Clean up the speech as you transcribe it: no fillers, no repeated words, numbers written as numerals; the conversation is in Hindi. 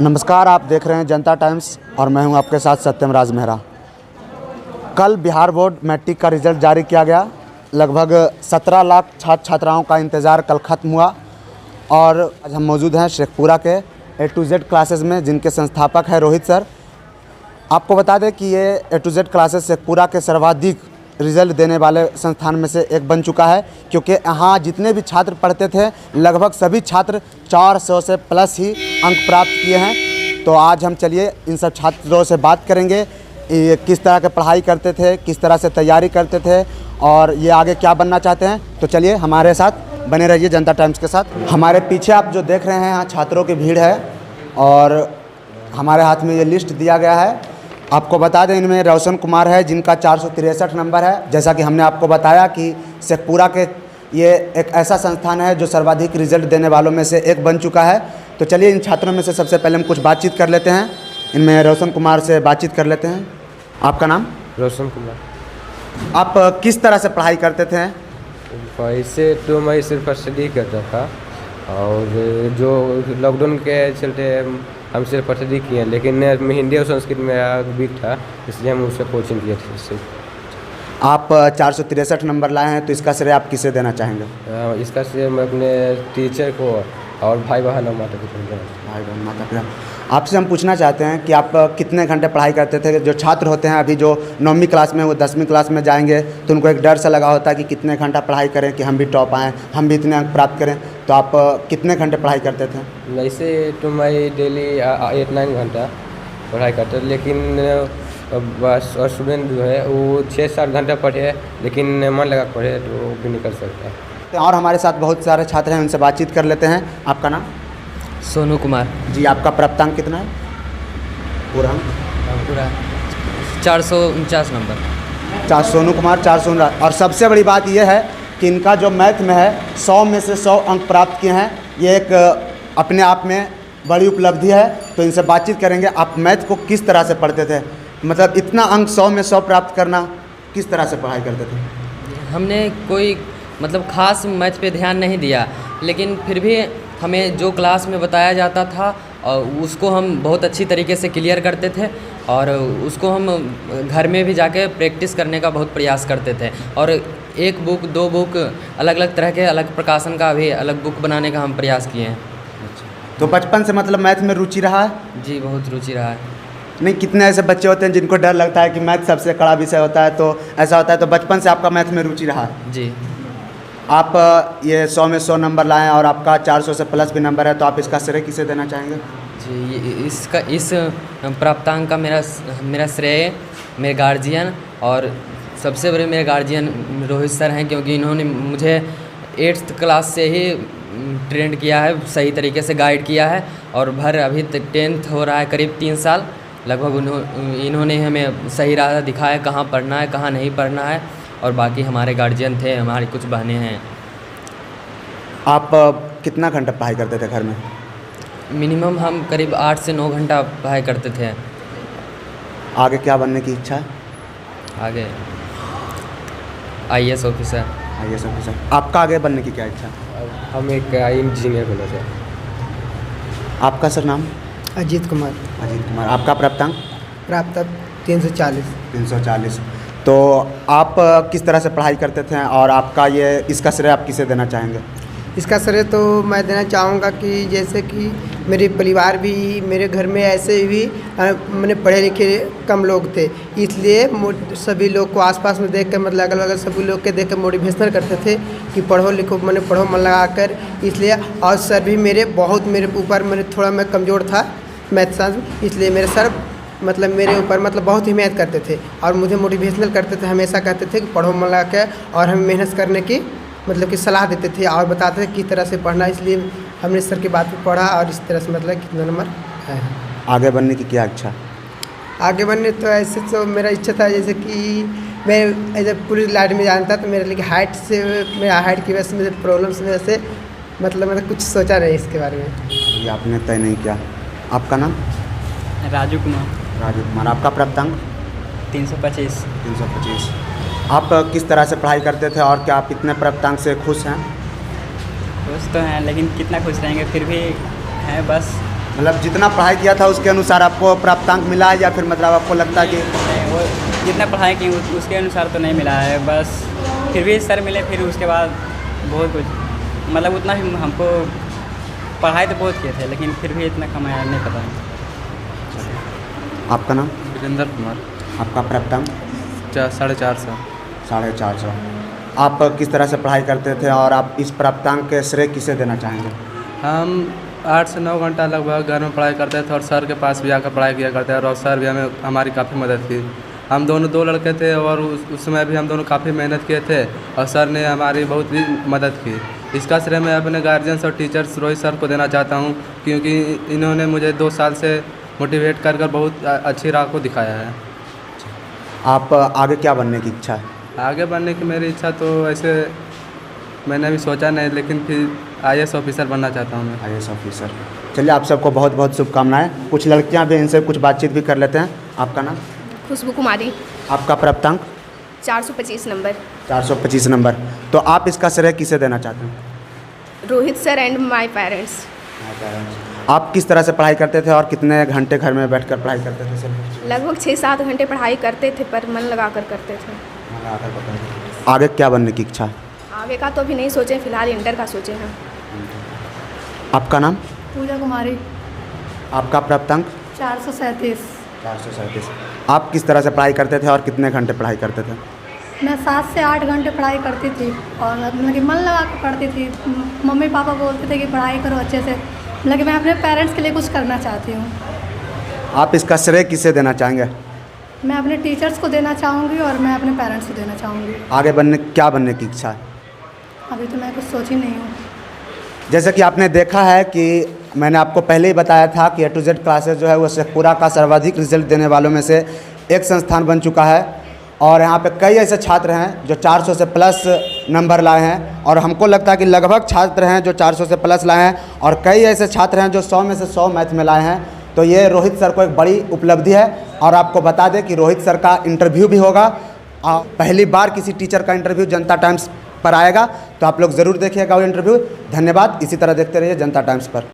नमस्कार, आप देख रहे हैं जनता टाइम्स और मैं हूं आपके साथ सत्यम राज मेहरा। कल बिहार बोर्ड मैट्रिक का रिज़ल्ट जारी किया गया। लगभग 17 लाख छात्र छात्राओं का इंतज़ार कल ख़त्म हुआ और आज हम मौजूद हैं शेखपुरा के A to Z क्लासेस में, जिनके संस्थापक हैं रोहित सर। आपको बता दें कि ये A to Z classes Sheikhpura के सर्वाधिक रिज़ल्ट देने वाले संस्थान में से एक बन चुका है, क्योंकि यहाँ जितने भी छात्र पढ़ते थे लगभग सभी छात्र 400 से प्लस ही अंक प्राप्त किए हैं। तो आज हम चलिए इन सब छात्रों से बात करेंगे, ये किस तरह की पढ़ाई करते थे, किस तरह से तैयारी करते थे और ये आगे क्या बनना चाहते हैं। तो चलिए हमारे साथ बने रहिए जनता टाइम्स के साथ। हमारे पीछे आप जो देख रहे हैं यहाँ छात्रों की भीड़ है और हमारे हाथ में ये लिस्ट दिया गया है। आपको बता दें इनमें रोशन कुमार है जिनका 463 नंबर है। जैसा कि हमने आपको बताया कि शेखपुरा के ये एक ऐसा संस्थान है जो सर्वाधिक रिजल्ट देने वालों में से एक बन चुका है। तो चलिए इन छात्रों में से सबसे पहले हम कुछ बातचीत कर लेते हैं। इनमें रोशन कुमार से बातचीत कर लेते हैं। आपका नाम? रोशन कुमार। आप किस तरह से पढ़ाई करते थे? वैसे तो मैं सिर्फ स्टडी करता था और जो लॉकडाउन के चलते हम सिर्फ स्टडी किए, लेकिन हिंदी और संस्कृत मेरा वीक था, इसलिए हम उससे कोचिंग किए थे। आप 463 नंबर लाए हैं, तो इसका श्रेय आप किसे देना चाहेंगे? इसका श्रेय मैं अपने टीचर को और भाई बहन और माता पिता को। भाई बहन माता पिता। आपसे हम पूछना चाहते हैं कि आप कितने घंटे पढ़ाई करते थे? जो छात्र होते हैं अभी जो 9वीं क्लास में, वो 10वीं क्लास में जाएंगे तो उनको एक डर सा लगा होता है कि कितने घंटा पढ़ाई करें कि हम भी टॉप आएँ, हम भी इतने अंक प्राप्त करें। तो आप कितने घंटे पढ़ाई करते थे? वैसे तो मैं डेली 8-9 घंटा पढ़ाई करता, लेकिन और स्टूडेंट जो है वो 6-7 घंटा पढ़े, लेकिन मन लगा पढ़े तो वो भी निकल सकता है। और हमारे साथ बहुत सारे छात्र हैं, उनसे बातचीत कर लेते हैं। आपका नाम? सोनू कुमार जी। आपका प्राप्तांक कितना है? पूरा 449 नंबर। सोनू कुमार 449। और सबसे बड़ी बात यह है कि इनका जो मैथ में है 100 में से 100 अंक प्राप्त किए हैं। ये एक अपने आप में बड़ी उपलब्धि है। तो इनसे बातचीत करेंगे। आप मैथ को किस तरह से पढ़ते थे? मतलब इतना अंक 100 में 100 प्राप्त करना, किस तरह से पढ़ाई करते थे? हमने कोई ख़ास मैथ पे ध्यान नहीं दिया, लेकिन फिर भी हमें जो क्लास में बताया जाता था और उसको हम बहुत अच्छी तरीके से क्लियर करते थे और उसको हम घर में भी जाके प्रैक्टिस करने का बहुत प्रयास करते थे। और एक बुक 2 बुक अलग अलग तरह के अलग प्रकाशन का भी अलग बुक बनाने का हम प्रयास किए हैं। तो बचपन से मतलब मैथ में रुचि रहा है? जी, बहुत रुचि रहा है। नहीं, कितने ऐसे बच्चे होते हैं जिनको डर लगता है कि मैथ सबसे कड़ा विषय होता है, तो ऐसा होता है? तो बचपन से आपका मैथ में रुचि रहा है? जी। आप ये 100 में 100 नंबर लाएं और आपका 400 से प्लस भी नंबर है, तो आप इसका श्रेय किसे देना चाहेंगे? जी, इस प्राप्तांक का मेरा श्रेय मेरे गार्जियन और सबसे बड़े मेरे गार्जियन रोहित सर हैं, क्योंकि इन्होंने मुझे 8th क्लास से ही ट्रेंड किया है, सही तरीके से गाइड किया है और अभी 10th हो रहा है, करीब 3 साल लगभग इन्होंने हमें सही राह दिखाया, कहाँ पढ़ना है कहाँ नहीं पढ़ना है। और बाकी हमारे गार्जियन थे, हमारी कुछ बहनें हैं। आप कितना घंटा पढ़ाई करते थे घर में? मिनिमम हम करीब 8 से 9 घंटा पढ़ाई करते थे। आगे क्या बनने की इच्छा है? आगे IAS ऑफिसर। IAS officer. आपका आगे बनने की क्या इच्छा है? हम एक इंजीनियर बनना चाहते हैं। आपका सर नाम? अजीत कुमार। अजीत कुमार। आपका प्राप्तांक? प्राप्त 340। 340। तो आप किस तरह से पढ़ाई करते थे और आपका ये इसका श्रेय आप किसे देना चाहेंगे? इसका श्रेय तो मैं देना चाहूँगा कि जैसे कि मेरे परिवार भी, मेरे घर में ऐसे भी मैंने पढ़े लिखे कम लोग थे, इसलिए सभी लोग को आसपास में देख कर मतलब अगल बगल सभी लोग के देख कर मोटिवेशन करते थे कि पढ़ो लिखो, मैंने पढ़ो मन लगा कर। इसलिए और सर भी मेरे ऊपर थोड़ा मैं कमज़ोर था मैथ साइंस, इसलिए मेरे सर मतलब मेरे ऊपर बहुत ही मेहनत करते थे और मुझे मोटिवेशनल करते थे, हमेशा कहते थे कि पढ़ो मन लगा के, और हमें मेहनत करने की कि सलाह देते थे और बताते थे किस तरह से पढ़ना। इसलिए हमने सर की बात पे पढ़ा और इस तरह से कितना नंबर है। आगे बनने की क्या इच्छा? आगे बनने तो ऐसे तो मेरा इच्छा था जैसे कि मैं एज ए पुलिस लाइन में जानता, तो मेरे लिए मेरा हाइट की वजह से मेरे प्रॉब्लम्स में से मतलब कुछ सोचा नहीं इसके बारे में। ये आपने तय नहीं किया। आपका नाम? राजू कुमार। राजू कुमार। आपका प्राप्तांक? 325। 325। आप किस तरह से पढ़ाई करते थे और क्या आप इतने प्राप्तांक से खुश हैं? खुश तो हैं, लेकिन कितना खुश रहेंगे, फिर भी हैं बस मतलब जितना पढ़ाई किया था उसके अनुसार आपको प्राप्तांक मिला है या फिर मतलब आपको लगता है कि वो जितना पढ़ाई की उसके अनुसार तो नहीं मिला है, बस फिर भी सर मिले, फिर उसके बाद बहुत कुछ मतलब उतना भी हमको पढ़ाई तो बहुत किए थे लेकिन फिर भी इतना कमाया नहीं पता है। आपका नाम? वीरेंद्र कुमार। आपका प्राप्तांक? 450। 450। आप किस तरह से पढ़ाई करते थे और आप इस प्राप्तांक के श्रेय किसे देना चाहेंगे? हम 8 से 9 घंटा लगभग घर में पढ़ाई करते थे और सर के पास भी आकर पढ़ाई किया करते थे और सर भी हमारी काफ़ी मदद की। हम दोनों 2 लड़के थे और उस समय भी हम दोनों काफ़ी मेहनत किए थे और सर ने हमारी बहुत ही मदद की। इसका श्रेय मैं अपने गार्जियंस और टीचर्स रोहित सर को देना चाहता हूँ, क्योंकि इन्होंने मुझे 2 साल से मोटिवेट कर बहुत अच्छी राह को दिखाया है। आप आगे क्या बनने की इच्छा है? आगे बढ़ने की मेरी इच्छा तो ऐसे मैंने अभी सोचा नहीं, लेकिन फिर IAS ऑफिसर बनना चाहता हूँ मैं। IAS officer. चलिए आप सबको बहुत बहुत शुभकामनाएं। कुछ लड़कियां भी, इनसे कुछ बातचीत भी कर लेते हैं। आपका नाम? खुशबू कुमारी। आपका प्राप्तांक? 425 नंबर। 425 नंबर। तो आप इसका श्रेय किसे देना चाहते हैं? Rohit sir and my parents. आप किस तरह से पढ़ाई करते थे और कितने घंटे घर में बैठकर पढ़ाई करते थे सर? लगभग 6-7 घंटे पढ़ाई करते थे, पर मन लगा कर करते थे। आगे क्या बनने की इच्छा है? आगे का तो अभी नहीं सोचे, फिलहाल इंटर का सोचे हैं। आपका नाम? पूजा कुमारी। आपका प्राप्तांक? 437। 437। आप किस तरह से पढ़ाई करते थे और कितने घंटे पढ़ाई करते थे? मैं 7 से 8 घंटे पढ़ाई करती थी और मतलब कि मन लगा कर पढ़ती थी। मम्मी पापा बोलते थे कि पढ़ाई करो अच्छे से, लेकिन मैं अपने पेरेंट्स के लिए कुछ करना चाहती हूँ। आप इसका श्रेय किसे देना चाहेंगे? मैं अपने टीचर्स को देना चाहूँगी और मैं अपने पेरेंट्स को देना चाहूँगी। आगे क्या बनने की इच्छा है? अभी तो मैं कुछ सोची नहीं हूँ। जैसे कि आपने देखा है कि मैंने आपको पहले ही बताया था कि A to Z क्लासेस जो है वो शेखपुरा का सर्वाधिक रिजल्ट देने वालों में से एक संस्थान बन चुका है और यहाँ पे कई ऐसे छात्र हैं जो 400 से प्लस नंबर लाए हैं और हमको लगता है कि लगभग छात्र हैं जो 400 से प्लस लाए हैं और कई ऐसे छात्र हैं जो 100 में से 100 मैथ में लाए हैं। तो ये रोहित सर को एक बड़ी उपलब्धि है और आपको बता दें कि रोहित सर का इंटरव्यू भी होगा। पहली बार किसी टीचर का इंटरव्यू जनता टाइम्स पर आएगा, तो आप लोग ज़रूर देखिएगा वो इंटरव्यू। धन्यवाद। इसी तरह देखते रहिए जनता टाइम्स पर।